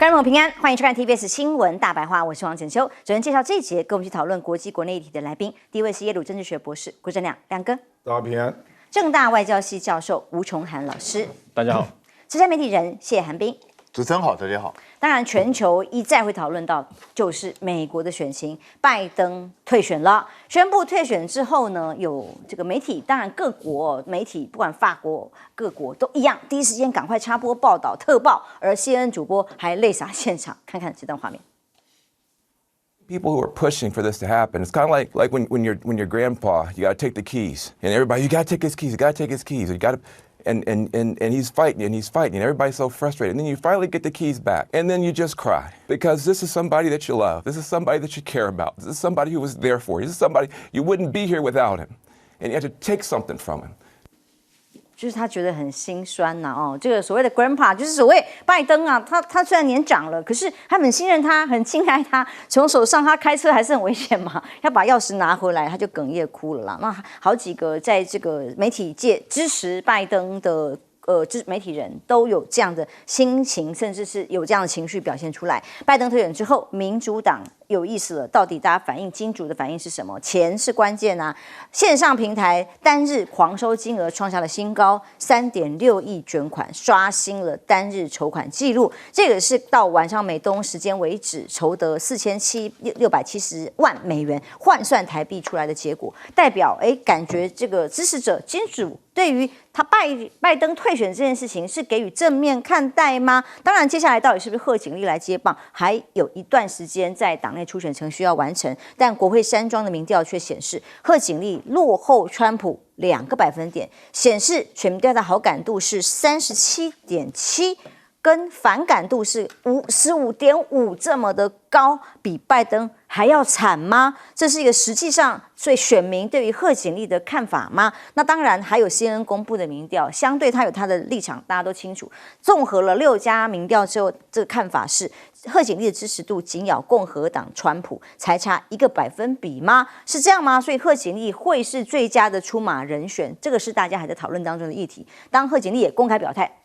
观众朋友平安，欢迎收看 TBS 新闻大白话，我是王简秋。首先介绍这一节跟我们去讨论国际国内议题的来宾，第一位是耶鲁政治学博士郭正亮亮哥，大家平安。政大外交系教授吴崇涵老师，大家好。资深媒体人谢寒冰，主持人好，大家好。当然，全球一再会讨论到，就是美国的选情，拜登退选了。宣布退选之后呢，有这个媒体，当然各国媒体，不管法国各国都一样，第一时间赶快插播报道特报，而 CNN 主播还泪洒现场。看看这段画面。People who are pushing for this to happen. It's kind of like when your grandpa, you got to take the keys, and everybody, you got to take his keys, you got to take his keys, you got to. And he's fighting, and everybody's so frustrated. And then you finally get the keys back, and then you just cry. Because this is somebody that you love. This is somebody that you care about. This is somebody who was there for you. This is somebody you wouldn't be here without him. And you have to take something from him. 就是他觉得很心酸呐、哦，这个所谓的 grandpa 就是所谓拜登啊，他虽然年长了，可是他很信任他，很敬爱他，从手上他开车还是很危险嘛，要把钥匙拿回来，他就哽咽哭了啦。那好几个在这个媒体界支持拜登的媒体人都有这样的心情，甚至是有这样的情绪表现出来。拜登退选之后，民主党有意思了，到底大家反应金主的反应是什么？钱是关键啊！线上平台单日狂收金额创下了新高，3.6亿卷款，刷新了单日筹款记录。这个是到晚上美东时间为止筹得4670万美元，换算台币出来的结果，代表感觉这个支持者金主对于他拜登退选这件事情是给予正面看待吗？当然，接下来到底是不是贺锦丽来接棒，还有一段时间在党内初选程序要完成。但国会山庄的民调却显示，贺锦丽落后川普2个百分点，显示选民对他的好感度是37.7%。跟反感度是15.5%这么的高，比拜登还要惨吗？这是一个实际上对选民对于贺锦丽的看法吗？那当然还有 CNN 公布的民调，相对他有他的立场，大家都清楚。综合了6家民调之后，这个看法是贺锦丽的支持度紧咬共和党川普，才差1个百分比吗？是这样吗？所以贺锦丽会是最佳的出马人选，这个是大家还在讨论当中的议题。当贺锦丽也公开表态。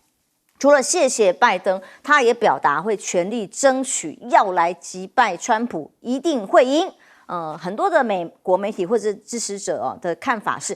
除了谢谢拜登，他也表达会全力争取要来击败川普，一定会赢。很多的美国媒体或者支持者的看法是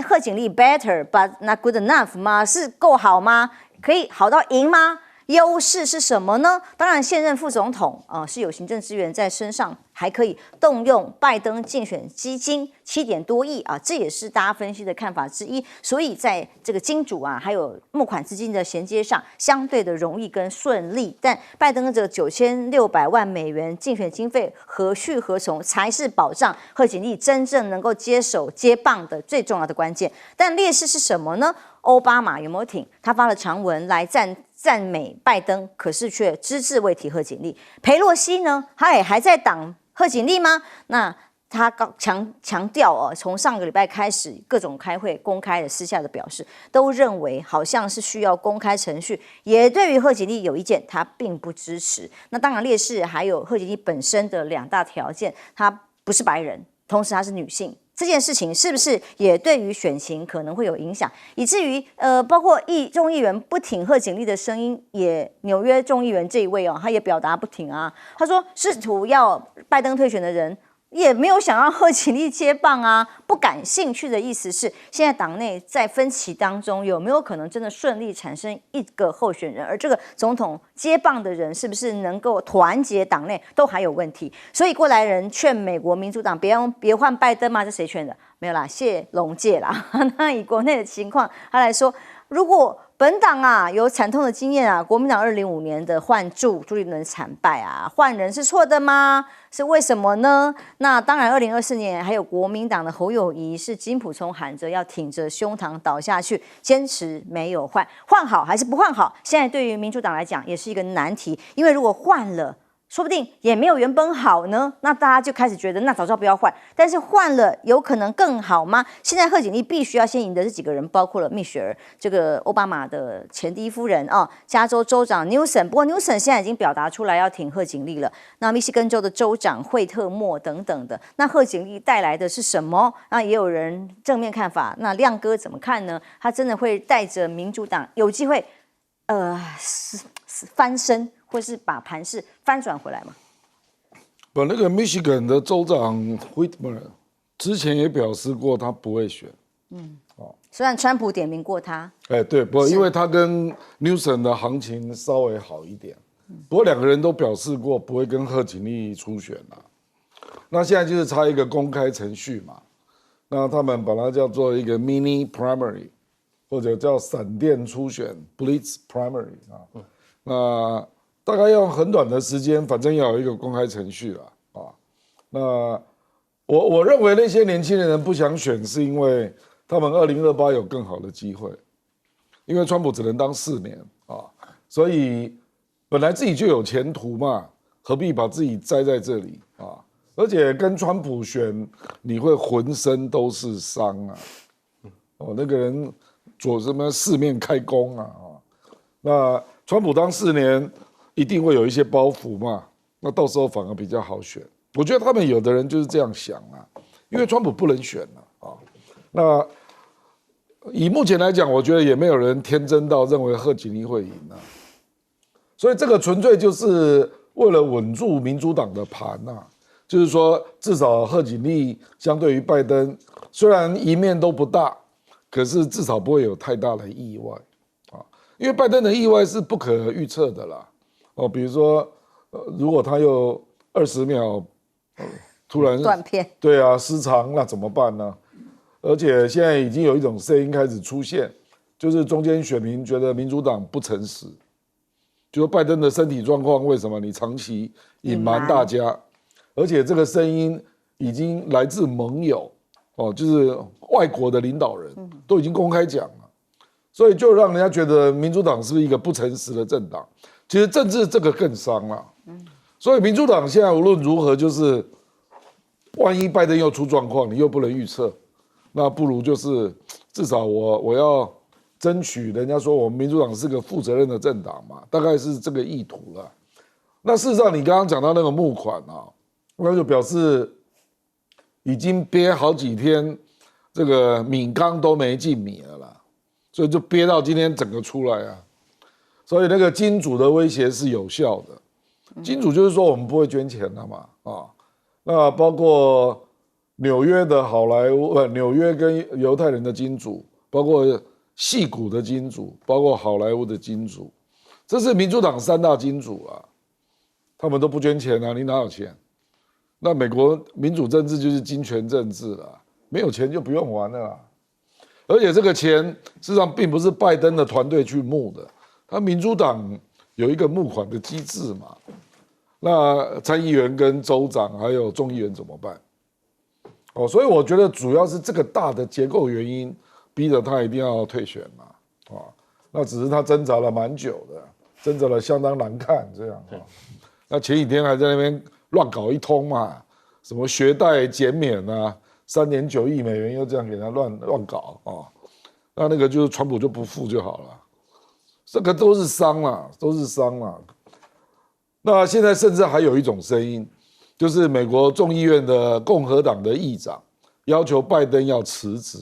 贺锦丽 better but not good enough 吗？是够好吗？可以好到赢吗？优势是什么呢？当然，现任副总统是有行政资源在身上，还可以动用拜登竞选基金7点多亿啊，这也是大家分析的看法之一。所以在这个金主还有募款资金的衔接上，相对的容易跟顺利。但拜登这9600万美元竞选经费何去何从，才是保障贺锦丽真正能够接手接棒的最重要的关键。但劣势是什么呢？奥巴马有没有挺？他发了长文来赞美拜登，可是却只字未提贺锦丽。裴洛西呢，他也还在挡贺锦丽吗？那他强调从上个礼拜开始，各种开会公开的私下的表示，都认为好像是需要公开程序，也对于贺锦丽有意见，他并不支持。那当然劣势还有贺锦丽本身的2大条件，她不是白人，同时她是女性。这件事情是不是也对于选情可能会有影响，以至于包括众议员不挺贺锦丽的声音，也纽约众议员这一位他也表达不挺啊。他说，试图要拜登退选的人也没有想要贺锦丽接棒啊，不感兴趣的意思是，现在党内在分歧当中有没有可能真的顺利产生一个候选人，而这个总统接棒的人是不是能够团结党内，都还有问题。所以过来人劝美国民主党别换拜登嘛，这谁劝的？没有啦，谢龙介啦。那以国内的情况他来说，如果本党有惨痛的经验国民党2005年的换朱立伦惨败换人是错的吗？是为什么呢？那当然2024年还有国民党的侯友宜是金溥聪喊着要挺着胸膛倒下去，坚持没有换好还是不换好？现在对于民主党来讲也是一个难题，因为如果换了，说不定也没有原本好呢，那大家就开始觉得那早知道不要换，但是换了有可能更好吗？现在贺锦丽必须要先赢得这几个人，包括了蜜雪儿这个奥巴马的前第一夫人加州州长 Newsom， 不过 Newsom 现在已经表达出来要挺贺锦丽了，那密西根州的州长惠特莫等等的，那贺锦丽带来的是什么？那也有人正面看法，那亮哥怎么看呢？他真的会带着民主党有机会翻身，或是把盘势翻转回来吗？不，那个 Michigan 的州长 Whitmer 之前也表示过他不会选。虽然川普点名过他，对，不过因为他跟 Newsom 的行情稍微好一点，不过两个人都表示过不会跟贺锦丽初选啦。那现在就是差一个公开程序嘛，那他们把它叫做一个 mini primary， 或者叫闪电初选 blitz primary 啊。那大概要很短的时间，反正要有一个公开程序了啊。那我认为那些年轻人不想选，是因为他们2028有更好的机会，因为川普只能当4年啊，所以本来自己就有前途嘛，何必把自己栽在这里啊？而且跟川普选，你会浑身都是伤啊！那个人做什么四面开弓啊？那川普当4年，一定会有一些包袱嘛，那到时候反而比较好选。我觉得他们有的人就是这样想啊，因为川普不能选了啊。那以目前来讲，我觉得也没有人天真到认为贺锦丽会赢啊。所以这个纯粹就是为了稳住民主党的盘啊。就是说，至少贺锦丽相对于拜登，虽然一面都不大，可是至少不会有太大的意外啊。因为拜登的意外是不可预测的啦。比如说，如果他又20秒，突然断片，对啊，失常，那怎么办呢？而且现在已经有一种声音开始出现，就是中间选民觉得民主党不诚实，就说拜登的身体状况为什么你长期隐瞒大家？而且这个声音已经来自盟友，就是外国的领导人都已经公开讲了，所以就让人家觉得民主党是不是一个不诚实的政党？其实政治这个更伤了，所以民主党现在无论如何，就是万一拜登又出状况，你又不能预测，那不如就是至少我要争取，人家说我们民主党是个负责任的政党嘛，大概是这个意图了。那事实上，你刚刚讲到那个募款啊。那就表示已经憋好几天，这个米缸都没进米了啦，所以就憋到今天整个出来啊。所以那个金主的威胁是有效的，金主就是说我们不会捐钱了嘛啊。那包括纽约的好莱坞，纽约跟犹太人的金主，包括矽谷的金主，包括好莱坞的金主，这是民主党3大金主啊，他们都不捐钱啊，你哪有钱？那美国民主政治就是金权政治了，没有钱就不用玩了啦。而且这个钱事实上并不是拜登的团队去募的，他民主党有一个募款的机制嘛。那参议员跟州长还有众议员怎么办？所以我觉得主要是这个大的结构原因，逼着他一定要退选嘛。那只是他挣扎了蛮久的，挣扎了相当难看这样。那前几天还在那边乱搞一通嘛，什么学贷减免啊，3.9亿美元又这样给他乱搞啊，那个就是川普就不付就好了，这个都是伤啦，都是伤啦。那现在甚至还有一种声音，就是美国众议院的共和党的议长要求拜登要辞职，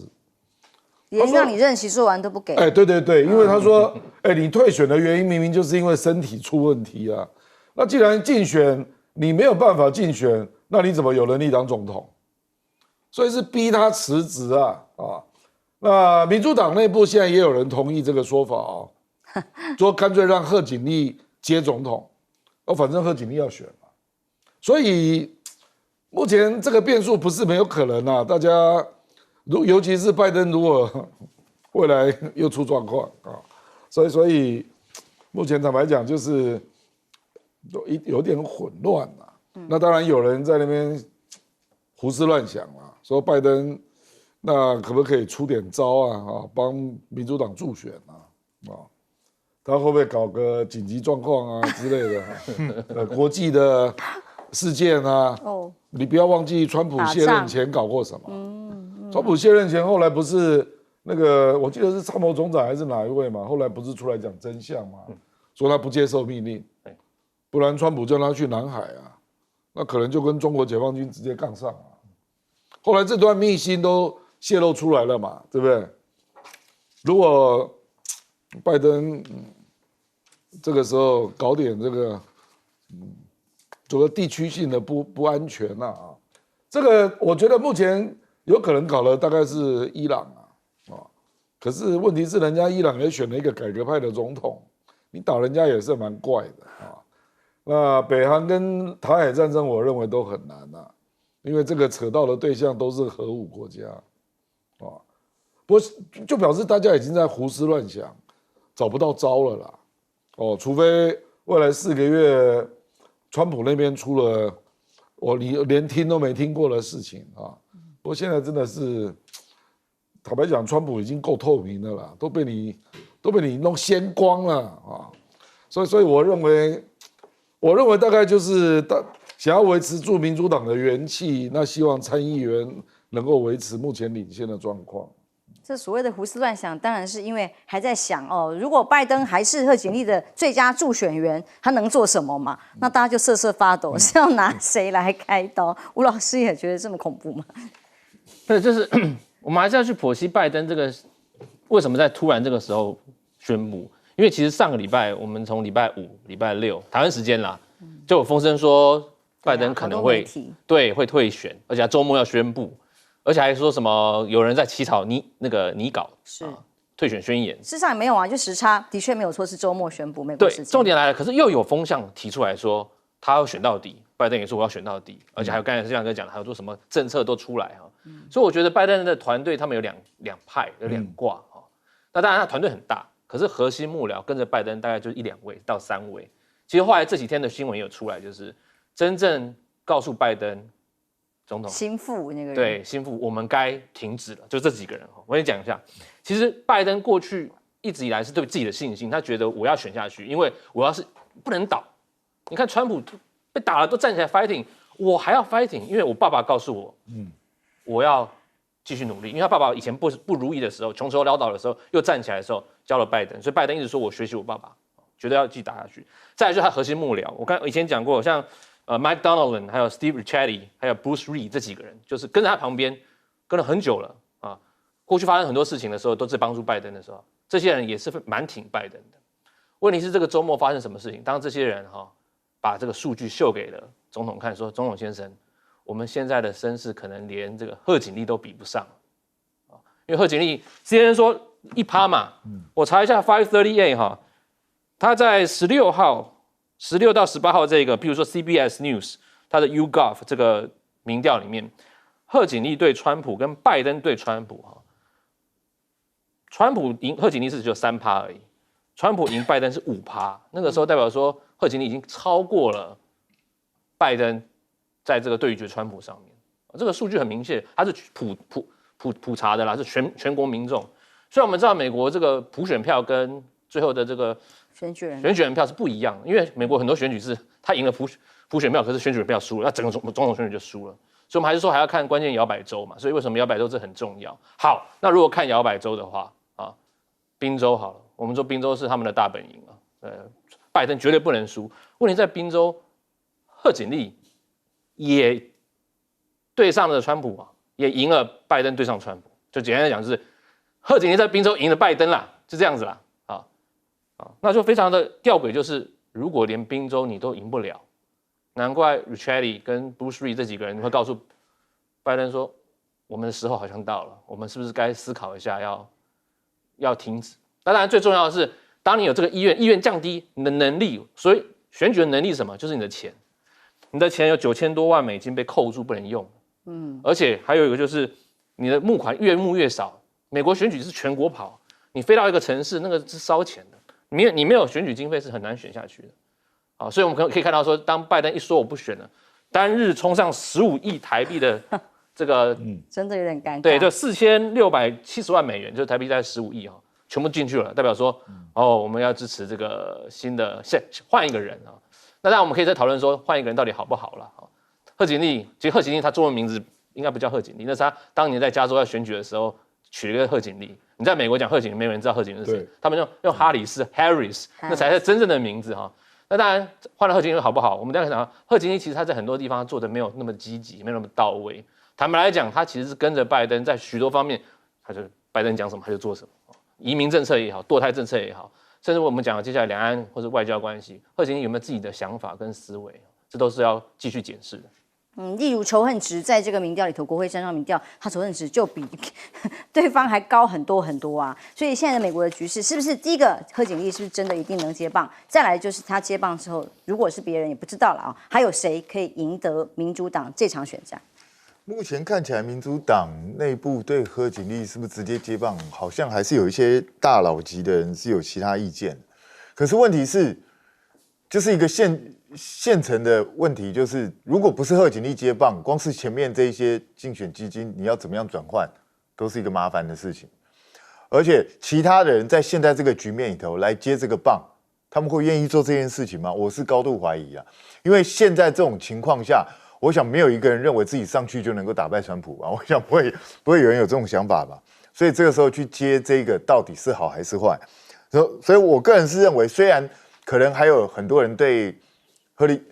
连让你任期做完都不给。对，因为他说，你退选的原因明明就是因为身体出问题啊，那既然竞选你没有办法竞选，那你怎么有能力当总统？所以是逼他辞职啊！那民主党内部现在也有人同意这个说法说干脆让贺锦丽接总统，反正贺锦丽要选嘛。所以目前这个变数不是没有可能啊，大家尤其是拜登如果未来又出状况所以目前坦白讲就是有点混乱了。那当然有人在那边胡思乱想了，说拜登那可不可以出点招帮民主党助选他会不会搞个紧急状况之类的国际的事件你不要忘记川普卸任前搞过什么。川普卸任前后来不是那个我记得是参谋总长还是哪一位嘛，后来不是出来讲真相嘛，说他不接受命令，不然川普叫他去南海那可能就跟中国解放军直接杠上后来这段秘辛都泄露出来了嘛，对不对？如果拜登这个时候搞点这个，这个地区性的不安全啊，这个我觉得目前有可能搞的大概是伊朗可是问题是人家伊朗也选了一个改革派的总统，你打人家也是蛮怪的啊。那北韩跟台海战争，我认为都很难因为这个扯到的对象都是核武国家不过就表示大家已经在胡思乱想，找不到招了啦。除非未来4个月，川普那边出了你连听都没听过的事情不过现在真的是，坦白讲，川普已经够透明的啦，都被你弄鲜光了所以我认为大概就是想要维持住民主党的元气，那希望参议员能够维持目前领先的状况。这所谓的胡思乱想，当然是因为还在想如果拜登还是贺锦丽的最佳助选员，他能做什么嘛？那大家就瑟瑟发抖，是要拿谁来开刀？吴老师也觉得这么恐怖吗？对，就是我们还是要去剖析拜登这个为什么在突然这个时候宣布，因为其实上个礼拜我们从礼拜5、礼拜6台湾时间啦，就有风声说拜登可能会会退选，而且他周末要宣布。而且还说什么有人在起草拟稿，是退选宣言。事实上也没有啊，就时差的确没有错，是周末宣布美国时间。对，重点来了，可是又有风向提出来说他要选到底，拜登也说我要选到底，而且还有刚才亮哥讲的，还有说什么政策都出来所以我觉得拜登的团队他们有两派，有2挂那当然他团队很大，可是核心幕僚跟着拜登大概就1、2位到3位。其实后来这几天的新闻也有出来，就是真正告诉拜登。总统心腹那个人对心腹，我们该停止了，就这几个人我跟你讲一下，其实拜登过去一直以来是对自己的信心，他觉得我要选下去，因为我要是不能倒。你看川普被打了都站起来 fighting， 我还要 fighting， 因为我爸爸告诉我，我要继续努力，因为他爸爸以前不如意的时候，穷愁潦倒的时候，又站起来的时候教了拜登，所以拜登一直说我学习我爸爸，绝对要继续打下去。再来就是他核心幕僚，我以前讲过，像。Mike Donilon 还有 Steve Ricchetti 还有 Bruce Reed 这几个人，就是跟在他旁边，跟了很久了过去发生很多事情的时候，都是帮助拜登的时候，这些人也是蛮挺拜登的。问题是这个周末发生什么事情？当这些人把这个数据秀给了总统看，说总统先生，我们现在的声势可能连这个贺锦丽都比不上因为贺锦丽之前说1%嘛，我查一下538他在16号。16到18号这个，比如说 CBS News 它的 YouGov 这个民调里面，贺锦丽对川普跟拜登对川普川普赢贺锦丽是只有3%而已，川普赢拜登是5%，那个时候代表说贺锦丽已经超过了拜登在这个对决川普上面，这个数据很明显，它是普查的啦，是全国民众。虽然我们知道美国这个普选票跟最后的这个选举人票是不一样的，因为美国很多选举是他赢了普选票，可是选举人票输了，那整个总统选举就输了。所以我们还是说还要看关键摇摆州嘛，所以为什么摇摆州这很重要？好，那如果看摇摆州的话宾州好了，我们说宾州是他们的大本营拜登绝对不能输。问题在宾州，贺锦丽也对上了川普也赢了拜登对上川普，就简单来讲就是贺锦丽在宾州赢了拜登啦，就这样子啦。那就非常的吊诡，就是如果连宾州你都赢不了，难怪 Ricchetti 跟 Bruce Reed 这几个人会告诉拜登说，我们的时候好像到了，我们是不是该思考一下要停止？当然最重要的是，当你有这个意愿降低你的能力，所以选举的能力是什么？就是你的钱，你的钱有9000多万美金被扣住不能用，而且还有一个就是你的募款越募越少。美国选举是全国跑，你飞到一个城市，那个是烧钱的。你没有选举经费是很难选下去的，所以我们可以看到说，当拜登一说我不选了，单日冲上15亿台币的这个，真的有点尴尬。对，就4670万美元，就是台币在15亿全部进去了，代表说我们要支持这个新的换一个人那当然我们可以再讨论说换一个人到底好不好了贺锦丽，其实贺锦丽她中文名字应该不叫贺锦丽，那是她当年在加州要选举的时候取了一个贺锦丽。你在美国讲贺锦丽，没有人知道贺锦丽是谁，他们用哈里斯 Harris， 那才是真正的名字那当然换了贺锦丽好不好？我们大家讲贺锦丽其实他在很多地方做的没有那么积极，没有那么到位。坦白来讲，他其实是跟着拜登，在许多方面，拜登讲什么他就做什么。移民政策也好，堕胎政策也好，甚至我们讲接下来两岸或者外交关系，贺锦丽有没有自己的想法跟思维，这都是要继续检视的。例如仇恨值，在这个民调里头，国会山上民调，他仇恨值就比对方还高很多很多啊。所以现在的美国的局势，是不是第一个贺锦丽是不是真的一定能接棒？再来就是他接棒之后，如果是别人也不知道了啊，还有谁可以赢得民主党这场选战？目前看起来，民主党内部对贺锦丽是不是直接接棒，好像还是有一些大佬级的人是有其他意见。可是问题是，就是一个现成的问题，就是如果不是贺锦丽接棒，光是前面这一些竞选基金，你要怎么样转换，都是一个麻烦的事情。而且其他的人在现在这个局面里头来接这个棒，他们会愿意做这件事情吗？我是高度怀疑啊，因为现在这种情况下，我想没有一个人认为自己上去就能够打败川普吧？我想不会有人有这种想法吧？所以这个时候去接这个到底是好还是坏？所以我个人是认为，虽然可能还有很多人对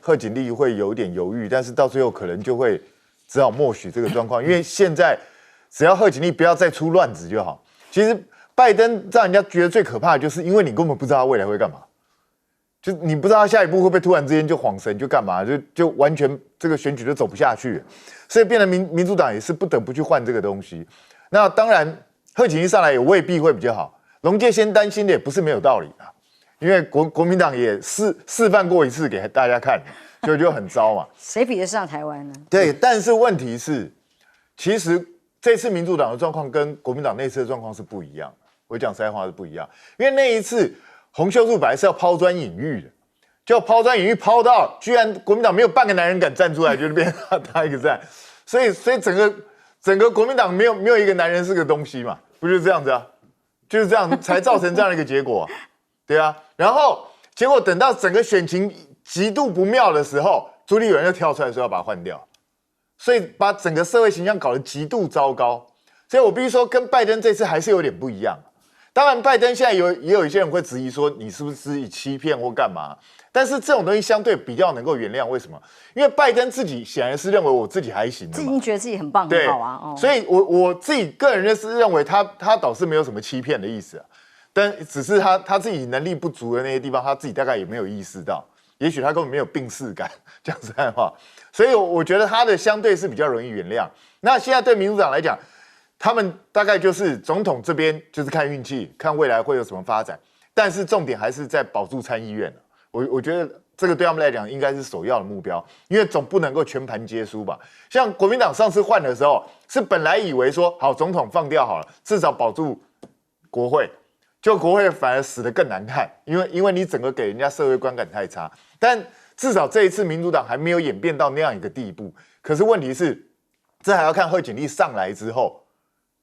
贺锦丽会有点犹豫，但是到最后可能就会只好默许这个状况，因为现在只要贺锦丽不要再出乱子就好。其实拜登让人家觉得最可怕的就是，因为你根本不知道他未来会干嘛，就你不知道他下一步会不会突然之间就晃神就干嘛，就完全这个选举就走不下去了，所以变成民主党也是不得不去换这个东西。那当然，贺锦丽上来也未必会比较好。龙介先担心的也不是没有道理啊。因为国民党也示范过一次给大家看，就很糟嘛。谁比得上台湾呢？对，但是问题是，其实这次民主党的状况跟国民党那次的状况是不一样的。我讲实在话是不一样，因为那一次洪秀柱本来是要抛砖引玉的，就抛砖引玉抛到，居然国民党没有半个男人敢站出来，就是变成他一个站，所以整个国民党没有一个男人是个东西嘛，不就是这样子啊？就是这样才造成这样的一个结果啊。对啊，然后结果等到整个选情极度不妙的时候，朱立伦又跳出来说要把它换掉，所以把整个社会形象搞得极度糟糕。所以我必须说，跟拜登这次还是有点不一样。当然，拜登现在也有一些人会质疑说，你是不是以欺骗或干嘛？但是这种东西相对比较能够原谅，为什么？因为拜登自己显然是认为我自己还行的嘛，自己已经觉得自己很棒很好啊。所以我自己个人是认为他倒是没有什么欺骗的意思啊。但只是他自己能力不足的那些地方，他自己大概也没有意识到，也许他根本没有病识感，讲实在话。所以我觉得他的相对是比较容易原谅。那现在对民主党来讲，他们大概就是总统这边就是看运气，看未来会有什么发展，但是重点还是在保住参议院。我觉得这个对他们来讲应该是首要的目标，因为总不能够全盘皆输吧。像国民党上次换的时候，是本来以为说好总统放掉好了，至少保住国会。就国会反而死得更难看，因为你整个给人家社会观感太差。但至少这一次民主党还没有演变到那样一个地步。可是问题是，这还要看贺锦丽上来之后，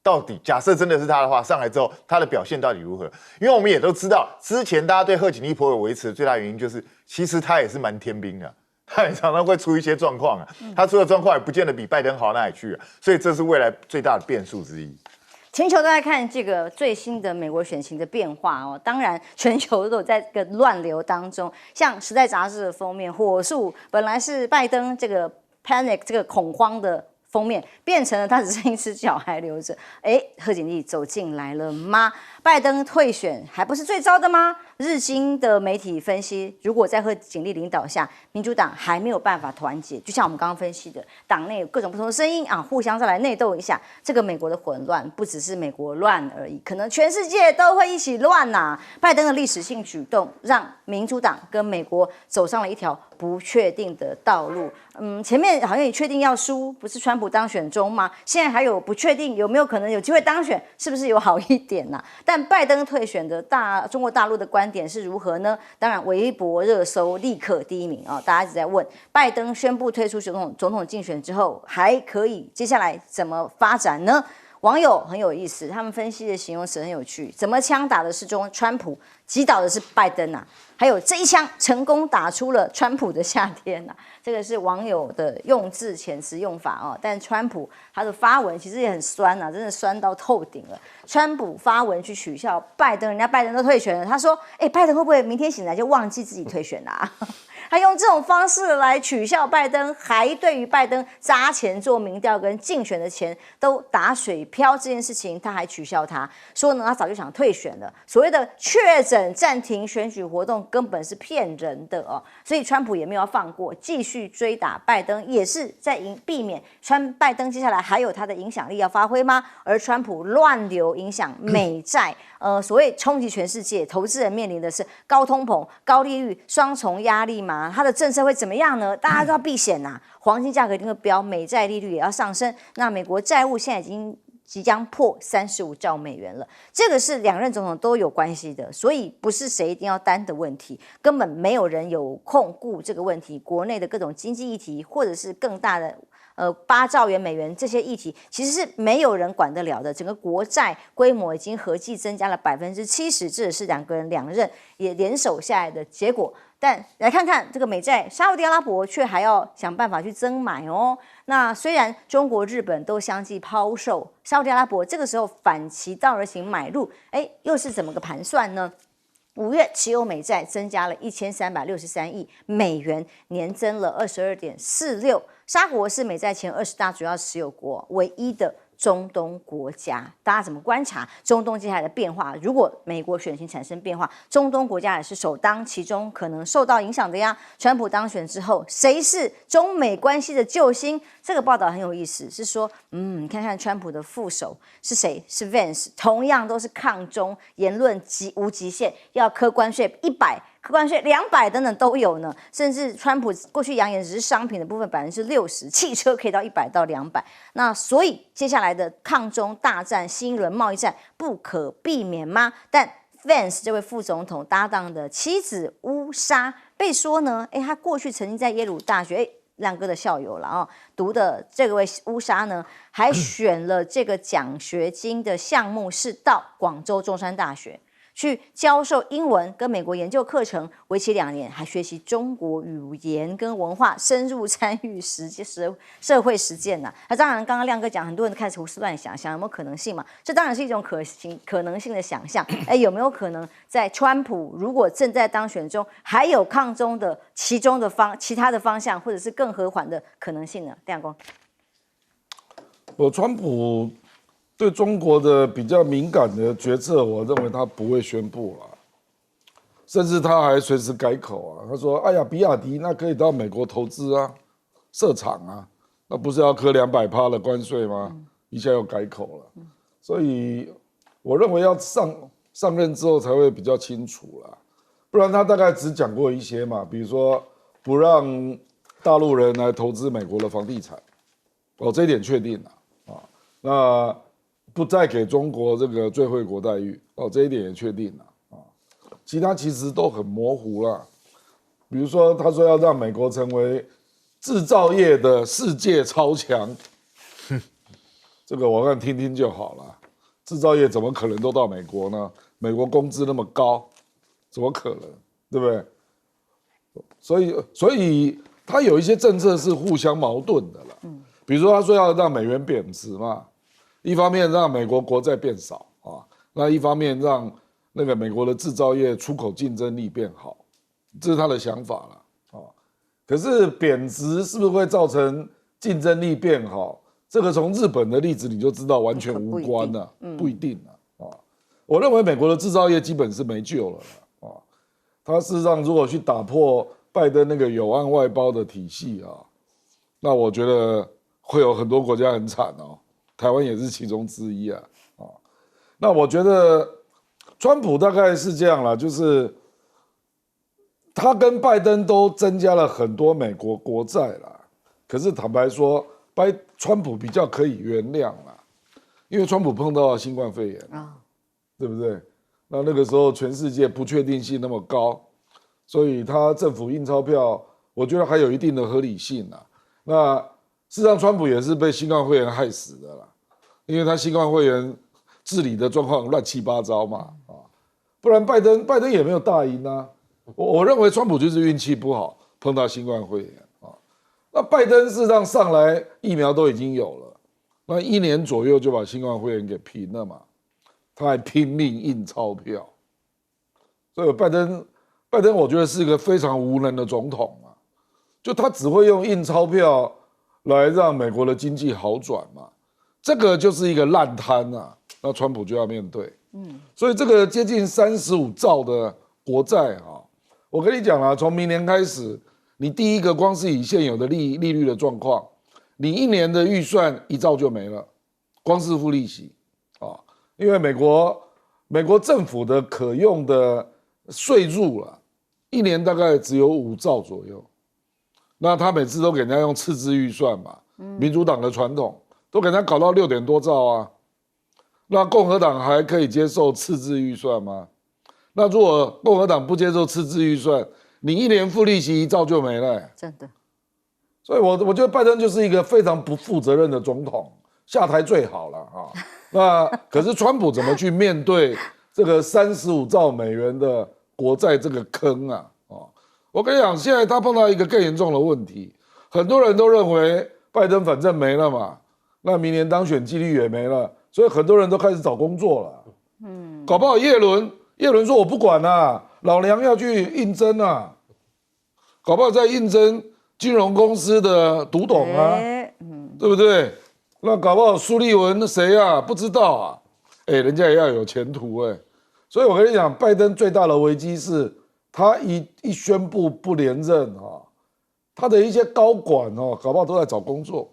到底假设真的是他的话，上来之后他的表现到底如何？因为我们也都知道，之前大家对贺锦丽颇有维持的最大原因就是，其实他也是蛮天兵的，他也常常会出一些状况啊。他出的状况也不见得比拜登好哪里去啊，所以这是未来最大的变数之一。全球都在看这个最新的美国选情的变化哦，当然全球都有在这个乱流当中。像《时代》杂志的封面，火速本来是拜登这个 panic 这个恐慌的封面，变成了他只剩一只脚还留着。贺锦丽走进来了吗？拜登退选还不是最糟的吗？日经的媒体分析，如果在贺锦丽领导下，民主党还没有办法团结，就像我们刚刚分析的，党内有各种不同的声音啊，互相再来内斗一下，这个美国的混乱不只是美国乱而已，可能全世界都会一起乱呐。拜登的历史性举动，让民主党跟美国走上了一条不确定的道路。前面好像也确定要输，不是川普当选中吗？现在还有不确定有没有可能有机会当选，是不是有好一点呐？但拜登退选的中国大陆的观点是如何呢？当然，微博热搜立刻第一名啊！大家一直在问，拜登宣布退出总统竞选之后，还可以接下来怎么发展呢？网友很有意思，他们分析的形容词很有趣，怎么枪打的是川普，击倒的是拜登啊？还有这一枪成功打出了川普的夏天啊！这个是网友的用字遣词用法哦。但川普他的发文其实也很酸啊，真的酸到透顶了。川普发文去取笑拜登，人家拜登都退选了，他说：“拜登会不会明天醒来就忘记自己退选啦、他用这种方式来取笑拜登，还对于拜登砸钱做民调跟竞选的钱都打水漂这件事情，他还取笑他，说呢他早就想退选了。所谓的确诊暂停选举活动根本是骗人的哦，所以川普也没有要放过，继续追打拜登，也是在避免拜登接下来还有他的影响力要发挥吗？而川普乱流影响美债，所谓冲击全世界，投资人面临的是高通膨、高利率双重压力嘛？他的政策会怎么样呢？大家都要避险呐，黄金价格一定会飙，美债利率也要上升。那美国债务现在已经即将破35兆美元了，这个是两任总统都有关系的，所以不是谁一定要担的问题，根本没有人有空顾这个问题。国内的各种经济议题，或者是更大的8兆元美元这些议题，其实是没有人管得了的。整个国债规模已经合计增加了70%，这也是两任也联手下来的结果。但来看看这个美债，沙特阿拉伯却还要想办法去增买哦。那虽然中国、日本都相继抛售，沙特阿拉伯这个时候反其道而行买入，又是怎么个盘算呢？5月持有美债增加了1363亿美元，年增了22.46%。沙国是美债前20大主要持有国唯一的中东国家，大家怎么观察中东接下来的变化？如果美国选情产生变化，中东国家也是首当其冲可能受到影响的呀。川普当选之后，谁是中美关系的救星？这个报道很有意思，是说，你看看川普的副手是谁？是 Vance， 同样都是抗中，言论无极限，要科关税100%。科关税200等等都有呢，甚至川普过去扬言只是商品的部分60%，汽车可以到100到200。那所以接下来的抗中大战、新一轮贸易战不可避免吗？但 Vance 这位副总统搭档的妻子乌莎被说呢，他过去曾经在耶鲁大学，亮哥的校友了哦，读的这位乌莎呢，还选了这个奖学金的项目是到广州中山大学。去教授英文跟美国研究课程，为期2年，还学习中国语言跟文化，深入参与社会实践呐。那当然，刚刚亮哥讲，很多人开始胡思乱想，想有没有可能性嘛？这当然是一种可能性的想象。有没有可能在川普如果正在当选中，还有抗中的其他的方向，或者是更和缓的可能性呢？亮哥，川普对中国的比较敏感的决策，我认为他不会宣布了，甚至他还随时改口啊。他说：“哎呀，比亚迪那可以到美国投资啊，设厂啊，那不是要科200%的关税吗？”一下又改口了。所以我认为要上任之后才会比较清楚啦，不然他大概只讲过一些嘛，比如说不让大陆人来投资美国的房地产，这一点确定了啊。那不再给中国这个最惠国待遇，这一点也确定了啊。其他其实都很模糊了，比如说他说要让美国成为制造业的世界超强，这个我看听听就好了。制造业怎么可能都到美国呢？美国工资那么高，怎么可能？对不对？所以他有一些政策是互相矛盾的了。比如说他说要让美元贬值嘛。一方面让美国国债变少啊，那一方面让那个美国的制造业出口竞争力变好，这是他的想法了啊。可是贬值是不是会造成竞争力变好？这个从日本的例子你就知道完全无关了，不一定啊。我认为美国的制造业基本是没救了啊。他事实上如果去打破拜登那个有案外包的体系啊，那我觉得会有很多国家很惨哦。台湾也是其中之一啊，那我觉得川普大概是这样啦，就是他跟拜登都增加了很多美国国债啦，可是坦白说，川普比较可以原谅啦，因为川普碰到了新冠肺炎啊，对不对？那个时候全世界不确定性那么高，所以他政府印钞票，我觉得还有一定的合理性啦。那事实上，川普也是被新冠肺炎害死的啦。因为他新冠肺炎治理的状况乱七八糟嘛，不然拜登也没有大赢啊。我认为川普就是运气不好，碰到新冠肺炎啊。那拜登事实上上来疫苗都已经有了，那1年左右就把新冠肺炎给平了嘛，他还拼命印钞票，所以拜登拜登我觉得是一个非常无能的总统嘛，就他只会用印钞票来让美国的经济好转嘛，这个就是一个烂摊啊，那川普就要面对。所以这个接近35兆的国债啊，我跟你讲啦，从明年开始，你第一个光是以现有的利率的状况，你1年的预算1兆就没了，光是付利息啊，因为美国政府的可用的税入啊，1年大概只有5兆左右，那他每次都给人家用赤字预算嘛，民主党的传统都给人家搞到6点多兆啊。那共和党还可以接受赤字预算吗？那如果共和党不接受赤字预算，你1年付利息1兆就没了、真的。所以我觉得拜登就是一个非常不负责任的总统，下台最好了啊。那可是川普怎么去面对这个35兆美元的国债这个坑啊？我跟你讲，现在他碰到一个更严重的问题，很多人都认为拜登反正没了嘛，那明年当选几率也没了。所以很多人都开始找工作了，搞不好叶伦说我不管啦，老娘要去应征啊，搞不好在应征金融公司的独董啊，对不对？那搞不好苏利文谁啊？不知道啊，人家也要有前途所以我跟你讲，拜登最大的危机是他一宣布不连任啊，他的一些高管搞不好都在找工作。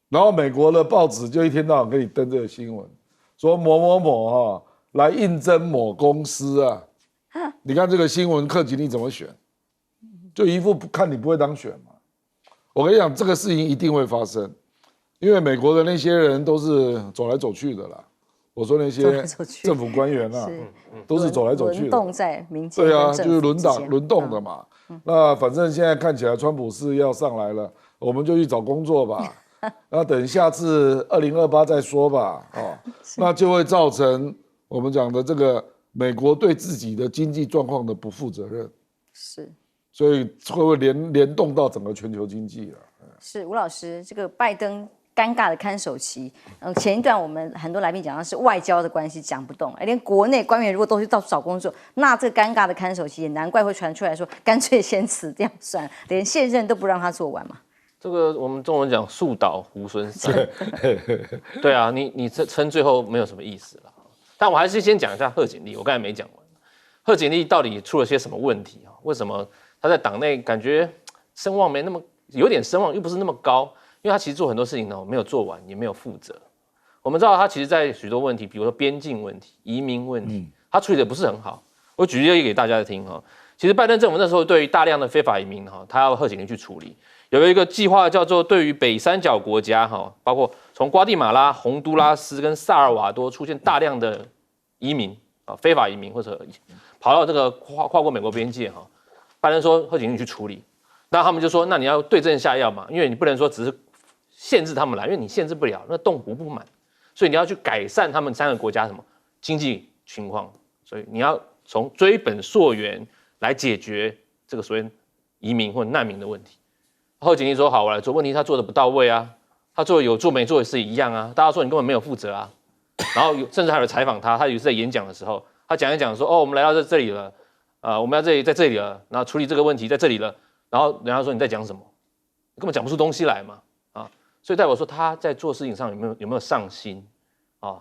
然后美国的报纸就一天到晚给你登这个新闻，说某某某来应征某公司啊，你看这个新闻，贺锦丽怎么选？就一副看你不会当选嘛。我跟你讲，这个事情一定会发生，因为美国的那些人都是走来走去的啦。我说那些政府官员啊，都是走来走去的，轮动在民间对啊，就是轮动的嘛。那反正现在看起来川普是要上来了，我们就去找工作吧。那等下次2028再说吧，那就会造成我们讲的这个美国对自己的经济状况的不负责任，是，所以会不会联动到整个全球经济了？是吴老师，这个拜登尴尬的看守期，前一段我们很多来宾讲的是外交的关系讲不动，连国内官员如果都去到处找工作，那这个尴尬的看守期也难怪会传出来说，干脆先辞掉算了，连现任都不让他做完嘛。这个我们中文讲树倒猢狲散，对啊，你撑最后没有什么意思了。但我还是先讲一下贺锦丽，我刚才没讲完。贺锦丽到底出了些什么问题啊？为什么他在党内感觉声望没那么，有点声望又不是那么高？因为他其实做很多事情呢，没有做完，也没有负责。我们知道他其实在许多问题，比如说边境问题、移民问题，他处理的不是很好。我举例给大家听哈，其实拜登政府那时候对于大量的非法移民哈，他要贺锦丽去处理。有一个计划叫做对于北三角国家哈，包括从瓜地马拉、洪都拉斯跟萨尔瓦多出现大量的移民啊，非法移民或者跑到这个跨过美国边界哈，拜登说贺锦丽去处理，那他们就说那你要对症下药嘛，因为你不能说只是限制他们来，因为你限制不了，那洞补不满，所以你要去改善他们3个国家什么经济情况，所以你要从追本溯源来解决这个所谓移民或难民的问题。贺锦丽说好，我来做，问题他做的不到位啊，他做有做没做也是一样啊，大家说你根本没有负责啊，然后甚至还有采访他，他有一次在演讲的时候，他讲一讲说我们来到这里了，我们要在这里了，然后处理这个问题在这里了，然后人家说你在讲什么，你根本讲不出东西来嘛，所以代表说他在做事情上有没有上心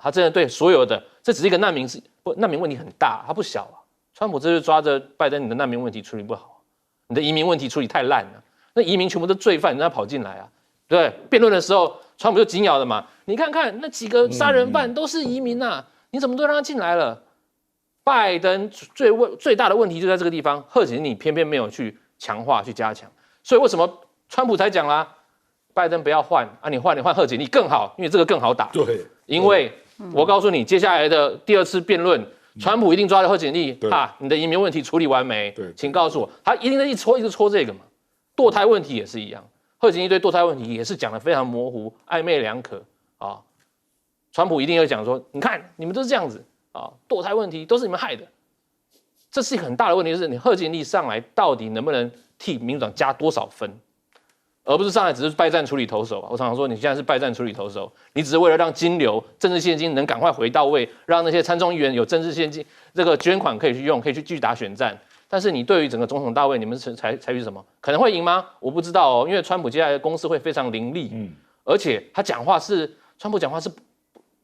他真的对所有的，这只是一个难民问题很大，他不小啊，川普这就抓着拜登你的难民问题处理不好，你的移民问题处理太烂了。那移民全部都罪犯，人家跑进来啊，对不对？辩论的时候，川普就紧咬的嘛。你看看那几个杀人犯都是移民啊，你怎么都让他进来了？拜登最大的问题就在这个地方，贺锦丽偏偏没有去强化、去加强，所以为什么川普才讲啦，拜登不要换啊，你换贺锦丽更好，因为这个更好打。对，因为我告诉你，接下来的第2次辩论，川普一定抓着贺锦丽，你的移民问题处理完没？对，请告诉我，他一定在一直戳这个嘛。堕胎问题也是一样，贺锦丽对堕胎问题也是讲得非常模糊、暧昧两可啊。川普一定会讲说，你看你们都是这样子啊，堕胎问题都是你们害的，这是一个很大的问题，就是你贺锦丽上来到底能不能替民主党加多少分，而不是上来只是败战处理投手。我常常说，你现在是败战处理投手，你只是为了让金流、政治现金能赶快回到位，让那些参众议员有政治现金这个捐款可以去用，可以去继续打选战。但是你对于整个总统大位，你们是采取什么？可能会赢吗？我不知道哦，因为川普接下来的攻势会非常凌厉，而且川普讲话是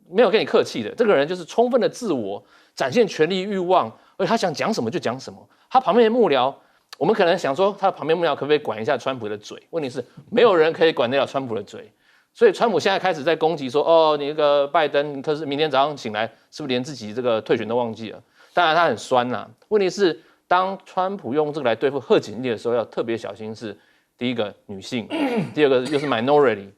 没有跟你客气的，这个人就是充分的自我展现权力欲望，而且他想讲什么就讲什么。他旁边的幕僚，我们可能想说他旁边幕僚可不可以管一下川普的嘴？问题是没有人可以管得了川普的嘴。所以川普现在开始在攻击说，哦，你那个拜登，可是明天早上醒来是不是连自己这个退选都忘记了？当然他很酸啦。问题是，当川普用这个来对付贺锦丽的时候，要特别小心是，第一个女性，第二个又是 minority。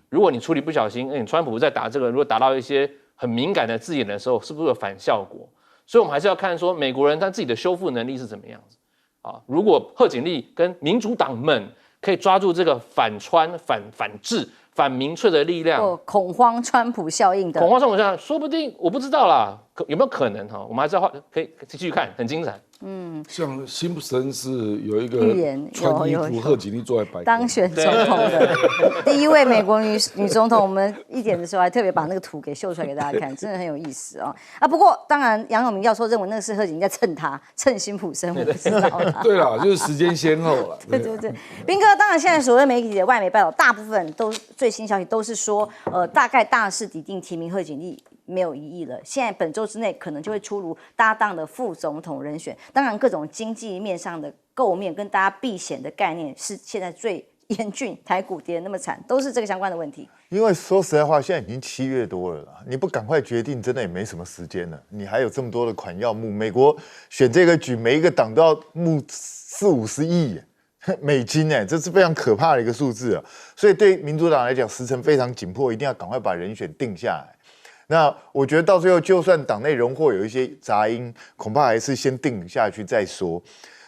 如果你处理不小心，你川普在打这个，如果打到一些很敏感的字眼的时候，是不是有反效果？所以我们还是要看说美国人他自己的修复能力是怎么样子啊。如果贺锦丽跟民主党们可以抓住这个反川、反制、反民粹的力量，恐慌川普效应的恐慌川普效应，说不定我不知道啦，有没有可能哈？我们还是要可以继续看，很精彩。像辛普森是有一个预言穿衣服贺锦丽坐在白宫当选总统的第一位美国女总统，我们1点的时候还特别把那个图给秀出来给大家看，真的很有意思啊！不过当然杨永明教授认为那个是贺锦丽在蹭辛普森，我不知道啦。对啦，就是时间先后了。对，彬哥，当然现在所谓媒体的外媒报道，大部分都最新消息都是说，大概大势已定，提名贺锦丽没有异议了。现在本周之内可能就会出炉搭档的副总统人选。当然，各种经济面上的构面跟大家避险的概念是现在最严峻，台股跌得那么惨，都是这个相关的问题。因为说实在话，现在已经7月多了啦，你不赶快决定，真的也没什么时间了。你还有这么多的款要募，美国选这个局，每一个党都要募40-50亿美金，这是非常可怕的一个数字啊。所以对民主党来讲，时程非常紧迫，一定要赶快把人选定下来。那我觉得到最后，就算党内荣获有一些杂音，恐怕还是先定下去再说。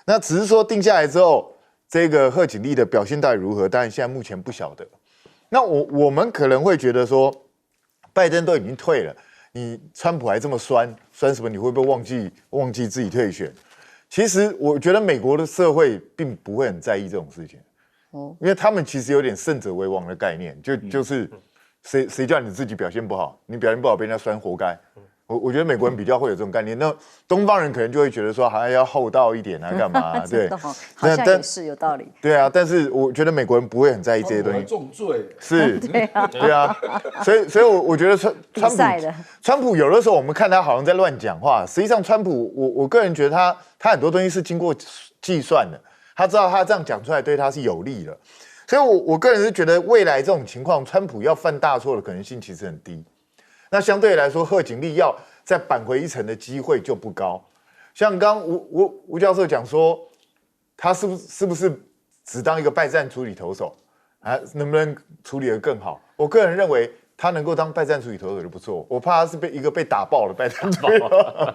那只是说定下来之后，这个贺锦丽的表现到底如何？当然现在目前不晓得。那我们可能会觉得说，拜登都已经退了，你川普还这么酸什么？你会不会忘记自己退选？其实我觉得美国的社会并不会很在意这种事情，因为他们其实有点胜者为王的概念，就是。谁叫你自己表现不好？你表现不好被人家酸，活该。我觉得美国人比较会有这种概念，那东方人可能就会觉得说，好像要厚道一点啊，干嘛？对，好像也是有道理。对啊，但是我觉得美国人不会很在意这些东西。重罪是，对啊，所以我觉得川普有的时候我们看他好像在乱讲话，实际上川普我个人觉得他很多东西是经过计算的，他知道他这样讲出来对他是有利的。所以我个人是觉得未来这种情况，川普要犯大错的可能性其实很低。那相对来说，贺锦丽要再扳回一城的机会就不高。像刚吴教授讲说，他是不是只当一个败战处理投手啊？能不能处理得更好？我个人认为他能够当败战处理投手就不错。我怕他是一个被打爆的败战处理投手，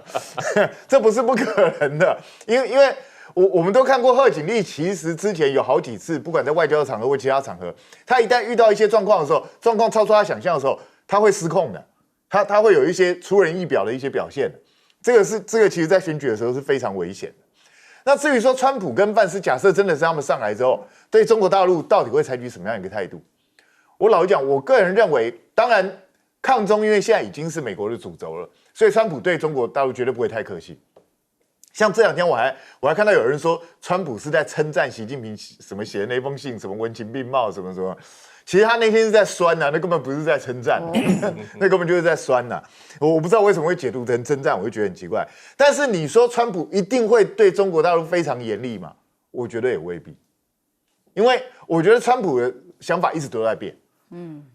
这不是不可能的，因为。我们都看过贺锦丽，其实之前有好几次，不管在外交场合或其他场合，他一旦遇到一些状况的时候，状况超出他想象的时候，他会失控的，他会有一些出人意表的一些表现。这个其实在选举的时候是非常危险的。那至于说川普跟范斯，假设真的是他们上来之后，对中国大陆到底会采取什么样一个态度？我老实讲，我个人认为，当然抗中因为现在已经是美国的主轴了，所以川普对中国大陆绝对不会太客气。像这2天我还看到有人说，川普是在称赞习近平什么写的那封信，什么文情并茂，什么什么。其实他那天是在酸呐，那根本不是在称赞，那根本就是在酸呐。我不知道为什么会解读成称赞，我会觉得很奇怪。但是你说川普一定会对中国大陆非常严厉吗？我觉得也未必，因为我觉得川普的想法一直都在变。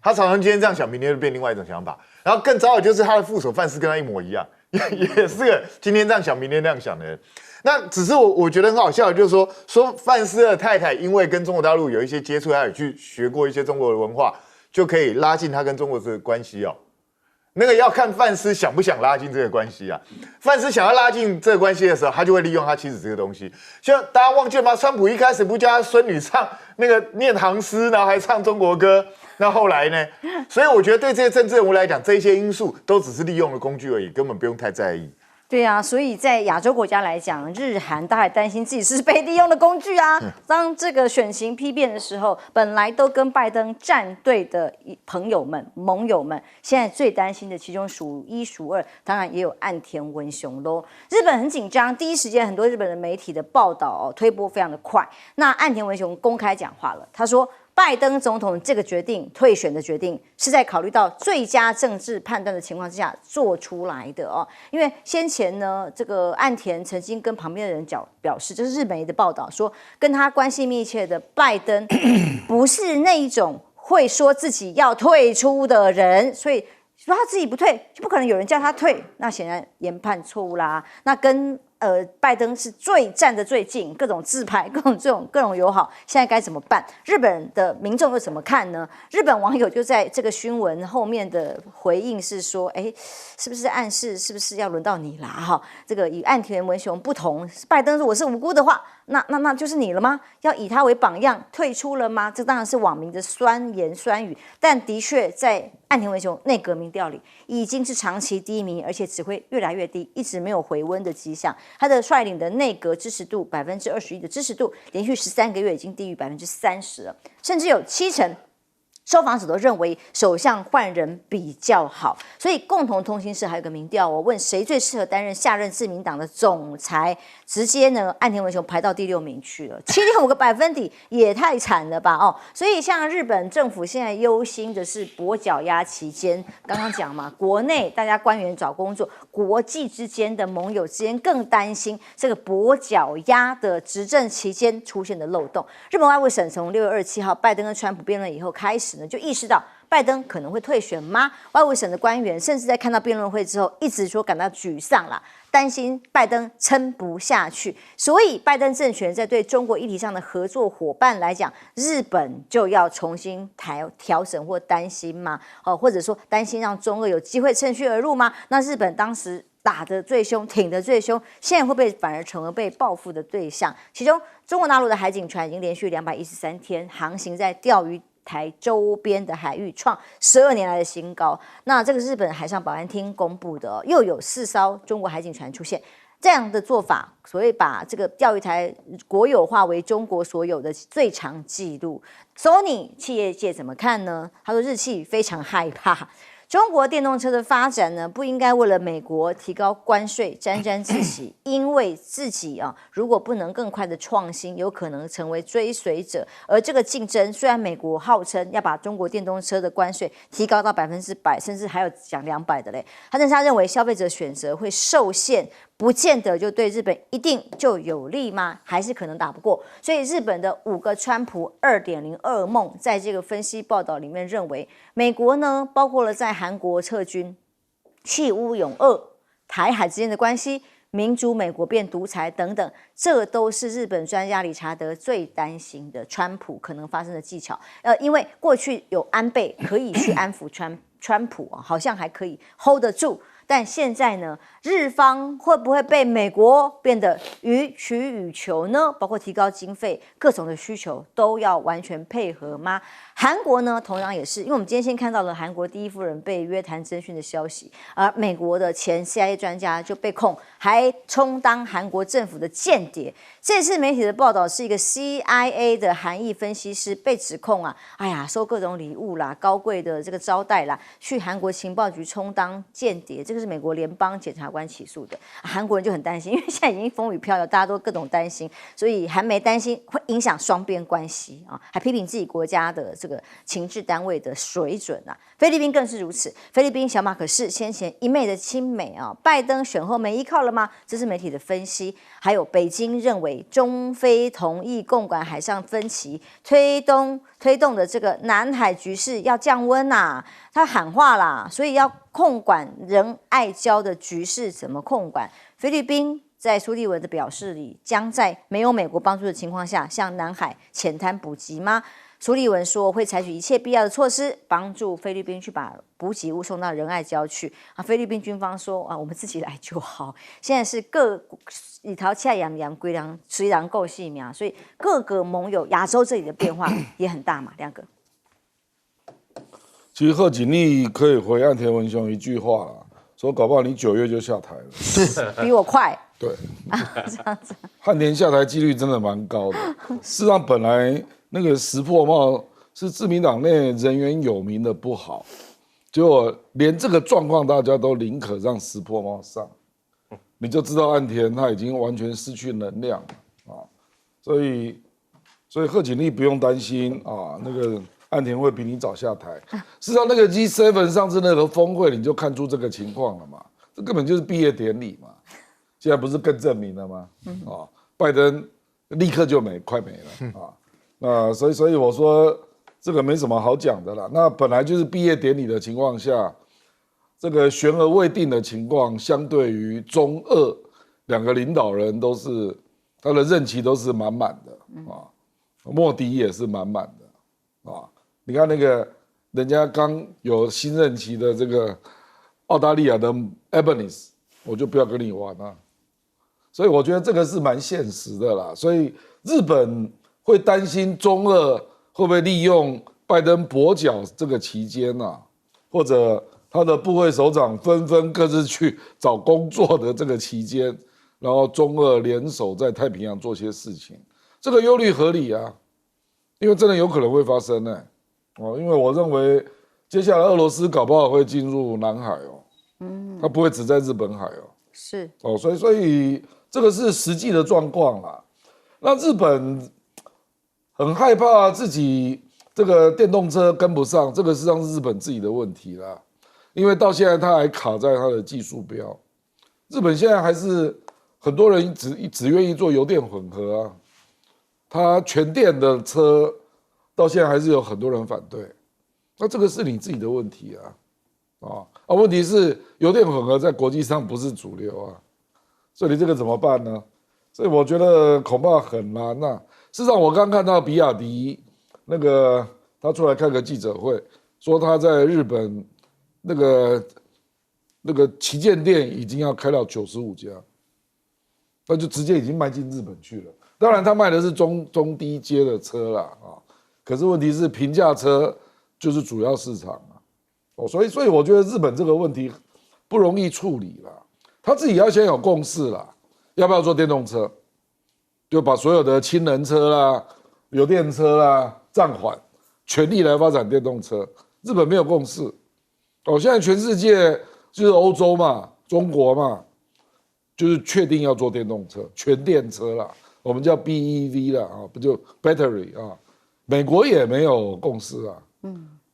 他常常今天这样想，明天就变另外一种想法。然后更糟的就是他的副手范斯跟他一模一样。也是个今天这样想，明天那样想的人。那只是我觉得很好笑的，就是说范斯的太太因为跟中国大陆有一些接触，他也去学过一些中国的文化，就可以拉近他跟中国的关系哦。那个要看范斯想不想拉近这个关系啊。范斯想要拉近这个关系的时候，他就会利用他妻子这个东西。像大家忘记了吗？川普一开始不叫他孙女唱那个念唐诗，然后还唱中国歌。那后来呢？所以我觉得对这些政治人物来讲，这些因素都只是利用的工具而已，根本不用太在意。对啊，所以在亚洲国家来讲，日韩大概担心自己是被利用的工具啊。当这个选情批变的时候，本来都跟拜登站队的朋友们、盟友们，现在最担心的其中数一数二，当然也有岸田文雄喽。日本很紧张，第一时间很多日本的媒体的报道推播非常的快。那岸田文雄公开讲话了，他说，拜登总统这个决定，退选的决定，是在考虑到最佳政治判断的情况之下做出来的哦。因为先前呢，这个岸田曾经跟旁边的人表示，这是日媒的报道说，跟他关系密切的拜登不是那一种会说自己要退出的人，所以说他自己不退，就不可能有人叫他退。那显然研判错误啦。那跟拜登是站得最近，各种自拍，各种友好，现在该怎么办？日本的民众又怎么看呢？日本网友就在这个新闻后面的回应是说，是不是暗示是不是要轮到你啦？哈，这个与岸田文雄不同，拜登如果是无辜的话，那就是你了吗？要以他为榜样退出了吗？这当然是网民的酸言酸语，但的确在岸田文雄内阁民调里已经是长期低迷，而且只会越来越低，一直没有回温的迹象。他的率领的内阁支持度21%的支持度，连续13个月已经低于30%了，甚至有70%。受访者都认为首相换人比较好，所以共同通信社还有个民调，我问谁最适合担任下任自民党的总裁，直接呢岸田文雄排到第6名去了，7.5个百分点也太惨了吧哦！所以像日本政府现在忧心的是跛脚鸭期间，刚刚讲嘛，国内大家官员找工作，国际之间的盟友之间更担心这个跛脚鸭的执政期间出现的漏洞。日本外务省从6月27号拜登跟川普辩论以后开始，就意识到拜登可能会退选吗？外务省的官员甚至在看到辩论会之后，一直说感到沮丧啦，担心拜登撑不下去。所以拜登政权在对中国议题上的合作伙伴来讲，日本就要重新调整或担心吗？或者说担心让中俄有机会趁虚而入吗？那日本当时打得最凶，挺得最凶，现在会不会反而成为被报复的对象？其中中国大陆的海警船已经连续213天航行在钓鱼台周边的海域，创12年来的新高。那这个日本海上保安厅公布的，又有4艘中国海警船出现。这样的做法，所谓把这个钓鱼台国有化为中国所有的最长纪录。Sony 企业界怎么看呢？他说日企非常害怕。中国电动车的发展呢，不应该为了美国提高关税沾沾自喜，因为自己如果不能更快的创新，有可能成为追随者。而这个竞争，虽然美国号称要把中国电动车的关税提高到100%，甚至还有讲200的嘞，但是他认为消费者选择会受限，不见得就对日本一定就有利吗？还是可能打不过。所以日本的5个川普2.0噩梦，在这个分析报道里面认为，美国呢，包括了在韩国撤军、弃乌永俄、台海之间的关系、民主美国变独裁等等，这都是日本专家理查德最担心的川普可能发生的技巧。因为过去有安倍可以去安抚川普好像还可以 hold 得住。但现在呢，日方会不会被美国变得予取予求呢？包括提高经费，各种的需求都要完全配合吗？韩国呢，同样也是，因为我们今天先看到了韩国第一夫人被约谈侦讯的消息，而美国的前 CIA 专家就被控还充当韩国政府的间谍。这次媒体的报道是一个 CIA 的韩裔分析师被指控收各种礼物啦、高贵的这个招待啦，去韩国情报局充当间谍。这个是美国联邦检察官起诉的，韩国人就很担心，因为现在已经风雨飘摇，大家都各种担心，所以韩媒担心会影响双边关系还批评自己国家的这个情治单位的水准菲律宾更是如此，菲律宾小马可是先前一昧的亲美拜登选后没依靠了吗？这是媒体的分析。还有北京认为中非同意共管海上分歧，推动的这个南海局势要降温他喊话啦，所以要控管仁爱礁的局势怎么控管？菲律宾在苏利文的表示里，将在没有美国帮助的情况下，向南海浅滩补给吗？苏利文说会采取一切必要的措施，帮助菲律宾去把补给物送到仁爱礁去。菲律宾军方说我们自己来就好。现在是各里头恰洋归良，虽然够细苗，所以各个盟友亚洲这里的变化也很大嘛。亮哥，其实贺锦丽可以回岸田文雄一句话啦，说搞不好你9月就下台了。比我快。对，这样子。汉田下台几率真的蛮高的。事实上，本来那个石破茂是自民党内人缘有名的不好，结果连这个状况大家都宁可让石破茂上，你就知道岸田他已经完全失去能量了啊。所以贺锦丽不用担心啊，那个岸田会比你早下台。事实上，那个 G7 上次那个峰会，你就看出这个情况了嘛，这根本就是毕业典礼嘛。现在不是更证明了吗？拜登立刻就快没了啊。那所以我说这个没什么好讲的啦。那本来就是毕业典礼的情况下，这个悬而未定的情况，相对于中俄两个领导人都是他的任期都是满满的啊，莫迪也是满满的啊。你看那个人家刚有新任期的这个澳大利亚的 Albanese， 我就不要跟你玩了。所以我觉得这个是蛮现实的啦。所以日本会担心中俄会不会利用拜登跛脚这个期间啊，或者他的部会首长纷纷各自去找工作的这个期间，然后中俄联手在太平洋做些事情，这个忧虑合理啊，因为真的有可能会发生呢。因为我认为接下来俄罗斯搞不好会进入南海哦，它不会只在日本海哦，是所以这个是实际的状况啦。那日本很害怕自己这个电动车跟不上，这个实际上是日本自己的问题啦。因为到现在它还卡在它的技术标，日本现在还是很多人只愿意做油电混合啊，它全电的车到现在还是有很多人反对，那这个是你自己的问题啊。问题是油电混合在国际上不是主流啊。所以你这个怎么办呢？所以我觉得恐怕很难啊。事实上，我刚看到比亚迪那个他出来开个记者会，说他在日本那个旗舰店已经要开到95家，那就直接已经迈进日本去了。当然，他卖的是中低阶的车啦啊，可是问题是平价车就是主要市场啊。所以我觉得日本这个问题不容易处理啦。他自己要先有共识啦，要不要做电动车，就把所有的氢能车啦、油电车啦暂缓，全力来发展电动车。日本没有共识，现在全世界就是欧洲嘛、中国嘛，就是确定要做电动车、全电车啦，我们叫 BEV 啦不就 battery 啊？美国也没有共识啊，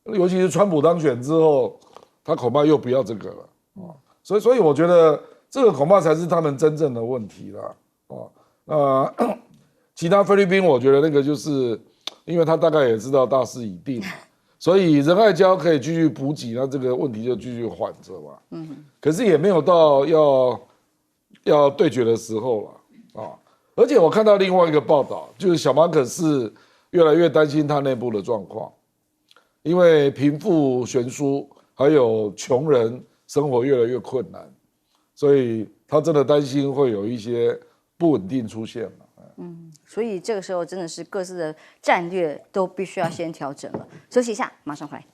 尤其是川普当选之后，他恐怕又不要这个了所以我觉得。这个恐怕才是他们真正的问题啦，其他菲律宾我觉得那个就是因为他大概也知道大势已定，所以仁爱礁可以继续补给，那这个问题就继续缓着嘛。可是也没有到要对决的时候了而且我看到另外一个报道，就是小马可是越来越担心他内部的状况，因为贫富悬殊，还有穷人生活越来越困难。所以他真的担心会有一些不稳定出现嘛。所以这个时候真的是各自的战略都必须要先调整了。休息一下，马上回来。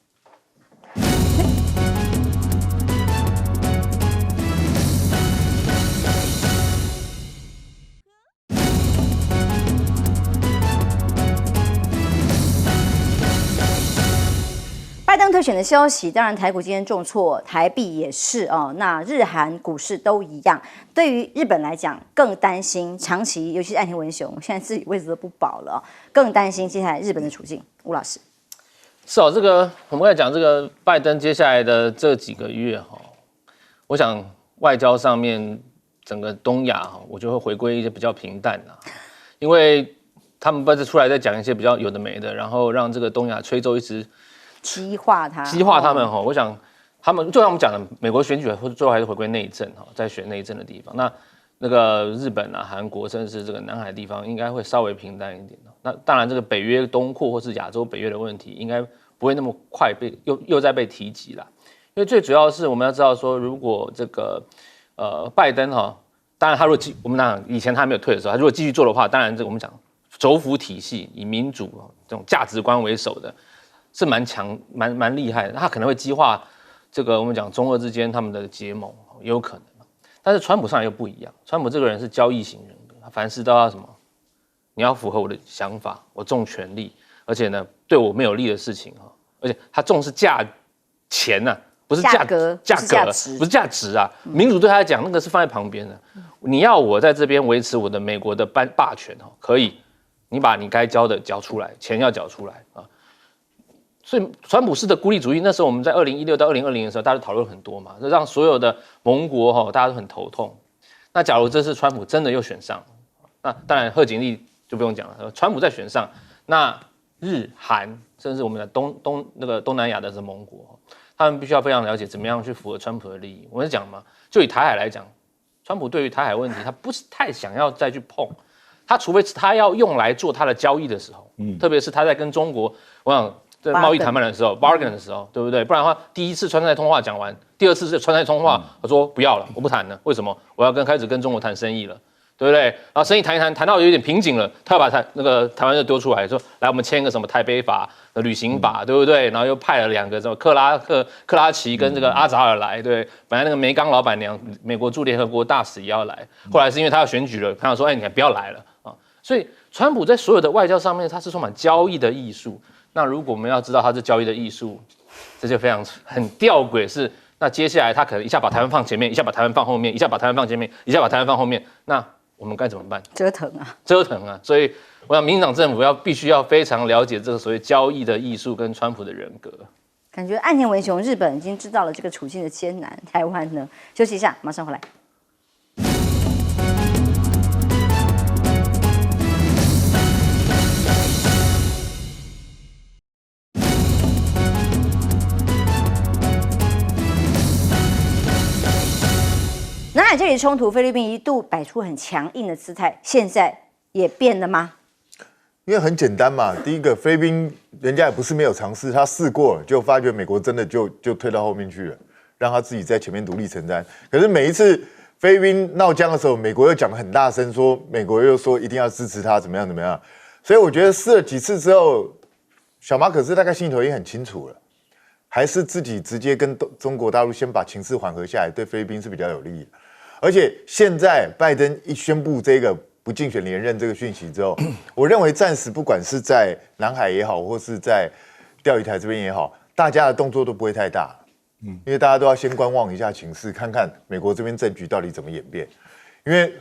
拜登特选的消息，当然台股今天重挫，台币也是那日韩股市都一样。对于日本来讲，更担心长期，尤其是岸田文雄现在自己位置都不保了更担心接下来日本的处境。吴老师，是这个我们在讲这个拜登接下来的这几个月我想外交上面整个东亚我就会回归一些比较平淡因为他们不是出来再讲一些比较有的没的，然后让这个东亚吹奏一直。激化他们我想他们就像我们讲的，美国选举最后还是回归内政在选内政的地方。那个日本韩国甚至是这个南海的地方，应该会稍微平淡一点那当然，这个北约东扩或是亚洲北约的问题，应该不会那么快又再被提及啦。因为最主要是我们要知道说，如果这个拜登当然他如果我们讲以前他还没有退的时候，他如果继续做的话，当然这个我们讲轴辅体系以民主这种价值观为首的。是蛮强、蛮厉害的，他可能会激化这个我们讲中俄之间他们的结盟也有可能。但是川普上来又不一样，川普这个人是交易型人格，他凡事都要什么？你要符合我的想法，我重权力，而且呢，对我没有利的事情哈，而且他重视钱呐、不是价格，不是价值啊。民主对他来讲，那个是放在旁边的。你要我在这边维持我的美国的霸权哈，可以，你把你该交的交出来，钱要缴出来啊。所以川普式的孤立主义，那时候我们在2016到2020的时候，大家讨论很多嘛，这让所有的盟国哈，大家都很头痛。那假如这次川普真的又选上，那当然贺锦丽就不用讲了，川普再选上，那日韩甚至我们的东南亚的这盟国，他们必须要非常了解怎么样去符合川普的利益。我就讲嘛，就以台海来讲，川普对于台海问题，他不是太想要再去碰，他除非他要用来做他的交易的时候，特别是他在跟中国，我想。在贸易谈判的时候 ，bargain 的时候，对不对？不然的话，第一次川菜通话讲完，第二次是川菜通话，我说不要了，我不谈了。为什么？我要开始跟中国谈生意了，对不对？然后生意谈一谈，谈到有点瓶颈了，他要把台湾就丢出来，说来我们签一个什么台北法的旅行法，对不对？然后又派了2个什么克拉奇跟这个阿扎尔来，对。本来那个梅冈老板娘，美国驻联合国大使也要来，后来是因为他要选举了，他说，你不要来了啊。所以川普在所有的外交上面，他是充满交易的艺术。那如果我们要知道他是交易的艺术，这就很吊诡是，那接下来他可能一下把台湾放前面，一下把台湾放后面，一下把台湾放前面，一下把台湾放后面，那我们该怎么办？折腾啊！所以我想，民进党政府必须要非常了解这个所谓交易的艺术跟川普的人格。感觉岸田文雄日本已经知道了这个处境的艰难，台湾呢？休息一下，马上回来。南海这里冲突，菲律宾一度摆出很强硬的姿态，现在也变了吗？因为很简单嘛，第一个菲律宾人家也不是没有尝试，他试过了，就发觉美国真的就推到后面去了，让他自己在前面独立承担。可是每一次菲律宾闹僵的时候，美国又讲得很大声，说美国又说一定要支持他，怎么样。所以我觉得试了几次之后，小马可是大概心里头也很清楚了，还是自己直接跟中国大陆先把情势缓和下来，对菲律宾是比较有利的。而且现在拜登一宣布这个不竞选连任这个讯息之后，我认为暂时不管是在南海也好，或是在钓鱼台这边也好，大家的动作都不会太大，因为大家都要先观望一下情势，看看美国这边政局到底怎么演变。因为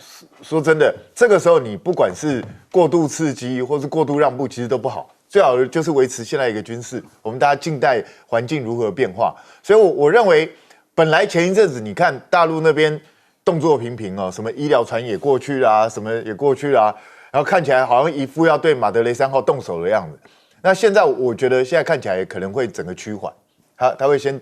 说真的，这个时候你不管是过度刺激或是过度让步，其实都不好。最好的就是维持现在一个军事，我们大家静待环境如何变化。所以我认为，本来前一阵子你看大陆那边动作频频哦，什么医疗船也过去啦，什么也过去啦，然后看起来好像一副要对马德雷3号动手的样子。那现在我觉得现在看起来可能会整个趋缓，他会先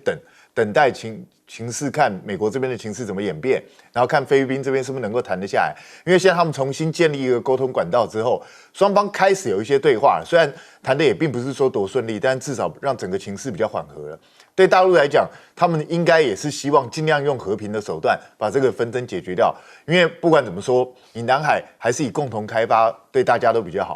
等待情势，看美国这边的情势怎么演变，然后看菲律宾这边是不是能够谈得下来。因为现在他们重新建立一个沟通管道之后，双方开始有一些对话，虽然谈的也并不是说多顺利，但至少让整个情势比较缓和了。对大陆来讲，他们应该也是希望尽量用和平的手段把这个纷争解决掉，因为不管怎么说，以南海还是以共同开发对大家都比较好。